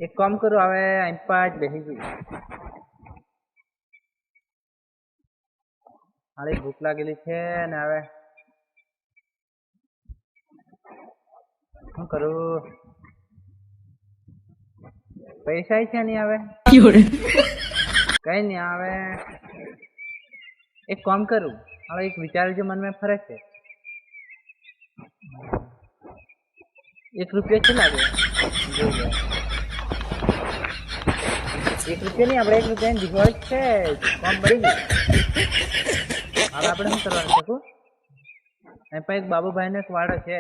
એક કામ કરું હવે અહીં પાંચ બેસી ગઈ હાલે ભૂખ લાગેલી છે ને હવે શું કરું પૈસા છે નહીં હવે કઈ નહીં હવે એક કામ કરું હવે એક વિચાર જો મનમાં ફરે છે 1 રૂપિયા છે લાગે 1 રૂપિયા નહીં આપણે 1 રૂપિયાની દિવાળી છે કામ પડી ગયું હવે આપણે શું કરવાનું શકું એમ પણ એક બાબુભાઈનો એક વાડો છે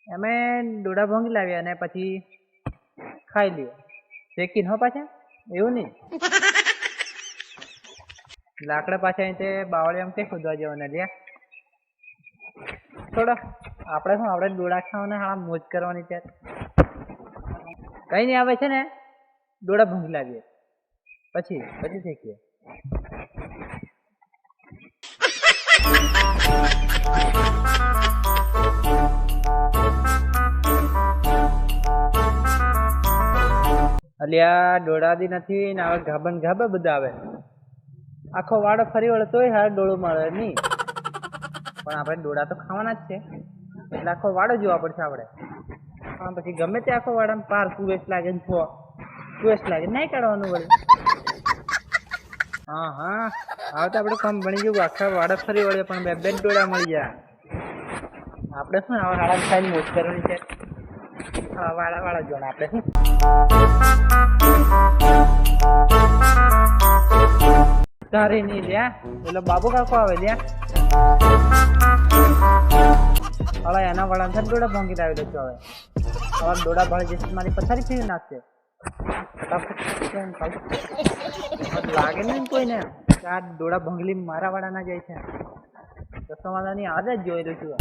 અમે ડોડા ભોંગી લાવ્યા અને પછી ખાઈ લ્યો શેકીને હો પાછા એવું નહીં લાકડા પાછા અહીં તે બાવળી આમ કે ખોદવા જવાના લ્યા થોડો આપણે શું આપણે ડોડા ખાવાના હા મોજ કરવાની ત્યારે કઈ નહીં આવે છે ને ડોડા ભૂંગી લાવીએ પછી શીખીએ અલ્યા ડોડાદી નથી ને હવે ગાબન ગાબા બધા આવે આખો વાડો ફરી વળે તોય હાર ડોળો મળે નહીં પણ આપણે ડોડા તો ખાવાના જ છે એટલે આખો વાડો જોવા પડશે આપણે પણ પછી ગમે તે આખો વાડામાં પાર કુવેસ લાગે ને કુવેસ લાગે નહીં કાઢવાનું વળે હા હવે તો આપણે કામ બની ગયું આખા વાડા ફરી વળે પણ બે ડોડા મળી જાય આપણે શું આવા હાડા ખાઈને મોજ કરવાની છે વાળા જોડે આપણે શું તારે નહીં લ્યા એટલે બાબુ કાકો આવે લ્યા હવે એના વાળા છે ડોડા ભોંગી લાવી દો હવે ડોડા ભાળી જશે મારી પથારી ફેરી નાખશે લાગે ને કોઈને આ ડોડા ભોંગલી મારા વાળા ના જાય છે તો સમાધાની આજે જ જોઈ રહ્યું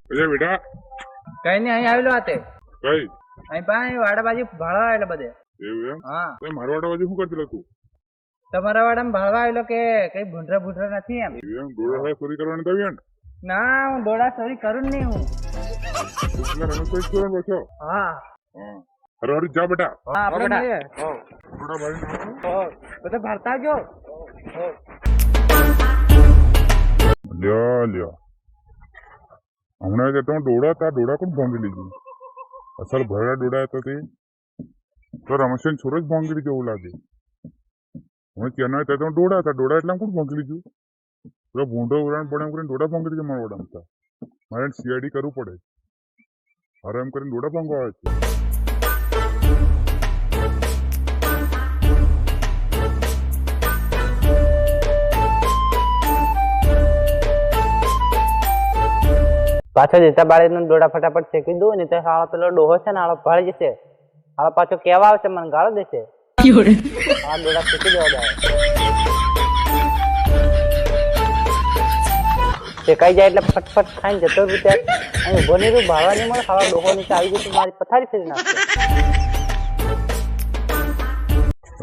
છું બેટા કઈ નઈ અહીં આવેલો હાથે કઈ અહીં ભાઈ વાડા બાજુ ભાળવા આવેલા બધે એવું એમ હા તો મારા વાડા બાજુ શું કરતી તું તમારા વાડામાં ભાળવા આવેલો કે કઈ ભૂંડરા નથી એમ ડોળા ચોરી કરવાની તો ને ના હું ડોળા ચોરી કરું જ નહીં હું રમેશ છો હા અરે હરી જા બેટા હા આપણે ડોળા ભાઈ બધા ભરતા જો લ્યો હમણાં જે તમે ડોળા કોણ ભાંગી લીધું અસલ ભરેલા ડોળા હતા તે તો રમેશન છોરો જ ભાંગી લીધું એવું લાગે હમણાં ચેન્નાઈ હતા તમે ડોળા હતા ડોળા એટલે કોણ ભાંગી લીધું પેલા ભૂંડો ઉડાણ પડે એમ કરીને ડોળા ભાંગી લીધું મારા વડામાં મારે સીઆઈડી કરવું પડે અરે એમ કરીને ડોળા ભાંગવા આવે છે પાછો જતા બાળી ડોડા ફટાફટ શેકી દઉં ને તો હાલો પેલો ડોહો છે ને હાલો ભાળી જશે હાલો પાછો કેવા આવશે મને ગાળો દેશે હા ડોડા શેકી દેવા દે શેકાઈ જાય એટલે ફટફટ ખાઈને જતો વિચાર અહીં ઉભો નહીં રહ્યું ભાળવા નહીં મળે હાલો ડોહો નીચે આવી જશે મારી પથારી ફેરી નાખશે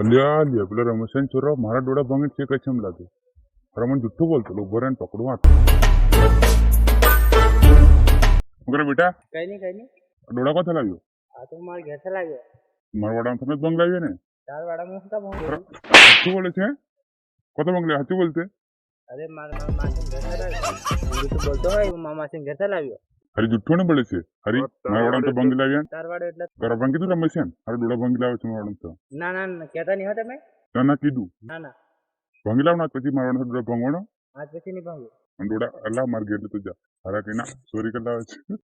અલ્યા પેલા રમેશન છોરા મારા ડોળા ભાંગી છે કઈ એમ લાગે રમણ જુઠ્ઠું બોલતો ઉભો રહીને પકડું હાથ બેટા કઈ નહીં ડોળા કોથે લાવ્યો આ તો મારા ઘેર લાગ્યો મારા વાડામાં તમે બંગ લાવ્યો ને તાર વાડામાં શું કામ શું બોલે છે કોથે બંગ લાવ્યો સાચું બોલતે અરે મારા માસી ઘેર લાવ્યો તો બોલતો હોય મામા સિંહ ઘેર લાવ્યો હરી જુઠ્ઠું ને બોલે છે હરી મારા વાડામાં તો બંગ લાવ્યા તાર વાડો એટલે તારા બંગ કીધું રમે છે ને હારું ડોળા બંગ લાવે છે મારા વાડામાં તો ના કહેતા નહીં હો તમે ના કીધું ના ભાંગી લાવ ના પછી મારા વાડા ડોળા ભાંગવાનો આજ પછી નહીં ભાંગું ડોળા અલ્લાહ માર ગયેલું તું જા હારા કઈ ના ચોરી કરતા આવે છે